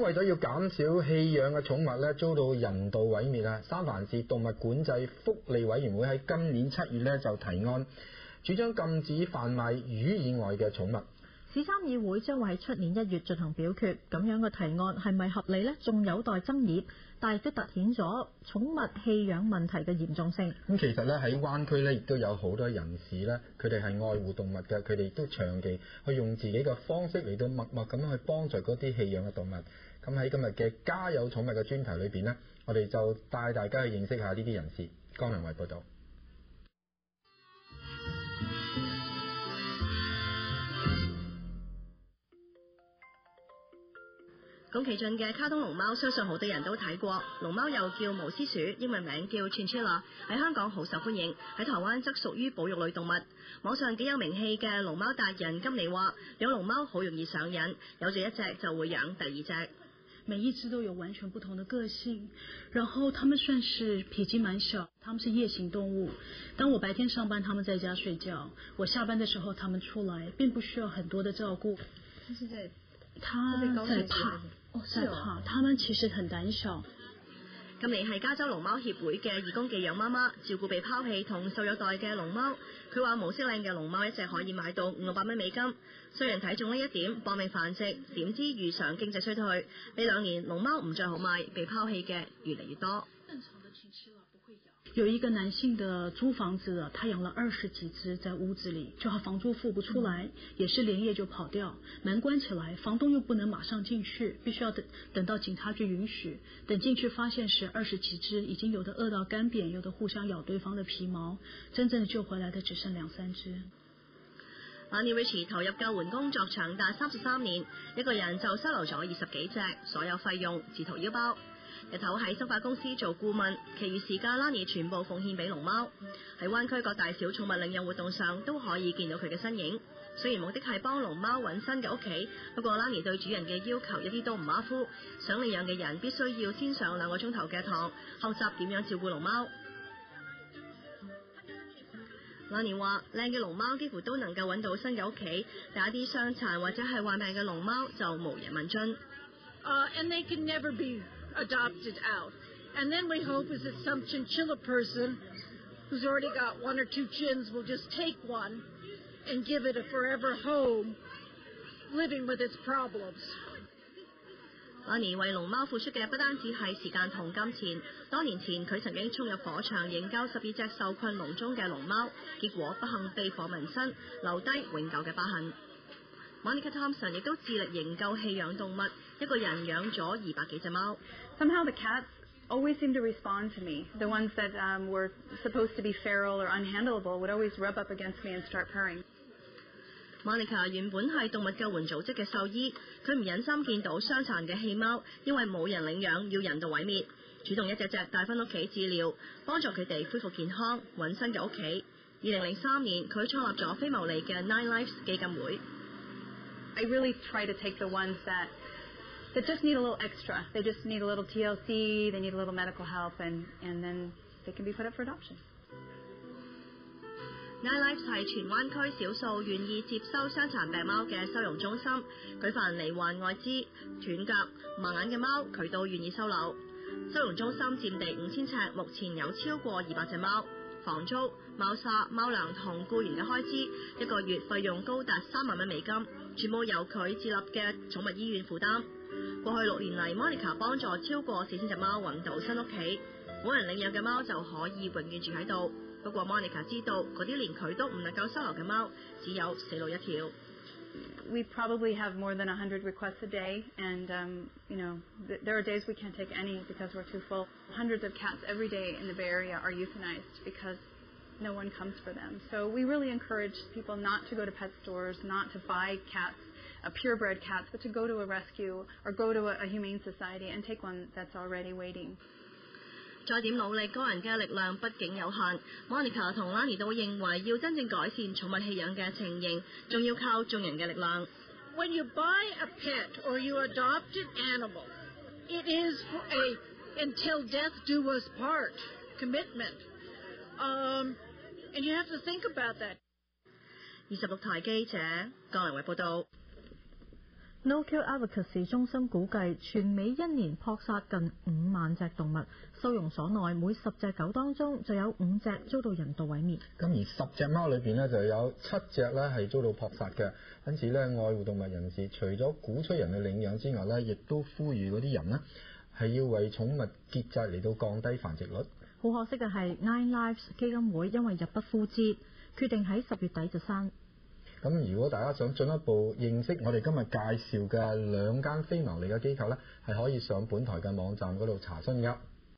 為咗要減少棄養嘅寵物咧遭到人道毀滅啊，三藩市動物管制福利委員會喺今年7月咧就提案，主張禁止販賣魚以外嘅寵物。市參議會將會喺出年1月進行表決，咁樣嘅提案係咪合理呢？仲有待爭議，但係都凸顯咗寵物棄養問題嘅嚴重性。咁其實咧喺灣區咧亦都有好多人士咧，佢哋係愛護動物嘅，佢哋都長期去用自己嘅方式嚟到默默咁樣去幫助嗰啲棄養嘅動物。咁喺今日嘅家有寵物嘅專題裏邊呢，我哋就帶大家去認識下呢啲人士。江良偉報道。宮崎駿嘅卡通龍貓相信好多人都睇過，龍貓又叫毛絲鼠，英文名叫 Chinchilla， 喺香港好受歡迎，喺台灣則屬於保育類動物。網上幾有名氣嘅龍貓達人金妮話，養龍貓好容易上癮，有咗一隻就會養第二隻。每一隻都有完全不同的個性，然後它們算是體積蠻小，它們是夜行動物。當我白天上班，它們在家睡覺，我下班的時候它們出來，並不需要很多的照顧。他在怕，在怕，他們其實很膽小。今年係加州龍貓協會嘅義工寄養媽媽，照顧被拋棄同受虐待嘅龍貓。佢話毛色靚嘅龍貓一隻可以買到500蚊美金。雖然睇中呢一點，搏命繁殖，點知遇上經濟衰退。呢2年龍貓唔再好賣，被拋棄嘅越嚟越多。有一個男性的租房子，他養了20幾隻在屋子裡，就怕房租付不出來，也是連夜就跑掉，門關起來，房東又不能馬上進去，必須要等到警察局允許，等進去發現時20幾隻已經有的餓到乾扁，有的互相咬對方的皮毛，真正救回來的只剩2-3隻。Lionel Richie 投入救援工作長達33年，一個人就收留咗20幾隻，所有費用自掏腰包。日頭喺生化公司做顧問，其餘時間 Lani 全部奉獻俾龍貓。喺灣區各大小寵物領養活動上都可以見到佢嘅身影。雖然目的係幫龍貓揾新嘅屋企，不過 Lani 對主人嘅要求一啲都唔馬虎。想領養嘅人必須要先上2個鐘頭嘅堂，學習點樣照顧龍貓。Lani 話：靚嘅龍貓幾乎都能夠揾到新嘅屋企，但一啲傷殘或者係患病嘅龍貓就無人問津。And they can never be adopted out. And then we hope is that some chinchilla person who's already got 1 or 2 chins will just take one and give it a forever home, living with its problems. Lani 為龍貓付出嘅不單止係時間同金錢，多年前佢曾經衝入火場營救12隻受困籠中嘅龍貓，結果不幸被火紋身，留低永久嘅疤痕。Monica Thompson 亦都致力營救棄養動物，一個人養咗200幾隻貓。Somehow the cats always seem to respond to me. The ones that were supposed to be feral or unhandleable would always rub up against me and start purring. Monica 原本係動物救援組織嘅獸醫，佢唔忍心見到傷殘嘅棄貓因為冇人領養要人道毀滅，主動一隻隻帶返屋企治療，幫助佢哋恢復健康，揾新嘅屋企。2003年佢創立咗非牟利嘅 Nine Lives 基金會。I really try to take the ones that just need a little extra. They just need a little TLC, they need a little medical help, and then they can be put up for adoption. Nine Lives 係全灣區少數願意接收傷殘病貓嘅收容中心，舉凡罹患愛滋、斷腳、盲眼嘅貓，佢都願意收留。收容中心佔地5000尺，目前有超過200隻貓。房租、貓砂、貓糧同僱員嘅開支，一個月費用高達3萬蚊美金，全部由佢自立嘅寵物醫院負擔。過去6年嚟 ，Monica 幫助超過4000隻貓揾到新屋企，冇人領養嘅貓就可以永遠住喺度。不過 Monica 知道嗰啲連佢都唔能夠收留嘅貓，只有死路一條。We probably have more than 100 requests a day, and there are days we can't take any because we're too full. Hundreds of cats every day in the Bay Area are euthanized because no one comes for them. So we really encourage people not to go to pet stores, not to buy cats, purebred cats, but to go to a rescue or go to a humane society and take one that's already waiting. 再點努力，個人嘅力量畢竟有限。Monica 同 Lani 都認為要真正改善寵物棄養嘅情形，仲要靠眾人嘅力量。When you buy a pet or you adopt an animal, it is for a until death do us part commitment. And you have to think about that. 26台記者江良偉報道。No-Kill Advocacy 中心估計，全美一年撲殺近5萬隻動物，收容所內每10隻狗當中就有5隻遭到人道毀滅。咁而10隻貓裏邊呢，就有7隻咧係遭到撲殺嘅。因此咧，愛護動物人士除咗鼓吹人去領養之外咧，亦都呼籲嗰啲人呢係要為寵物結紮嚟到降低繁殖率。好可惜嘅係 Nine Lives 基金會因為入不敷支，決定喺10月底就閂。咁如果大家想進一步認識我哋今日介紹嘅2間非牟利嘅機構呢，係可以上本台嘅網站嗰度查詢㗎。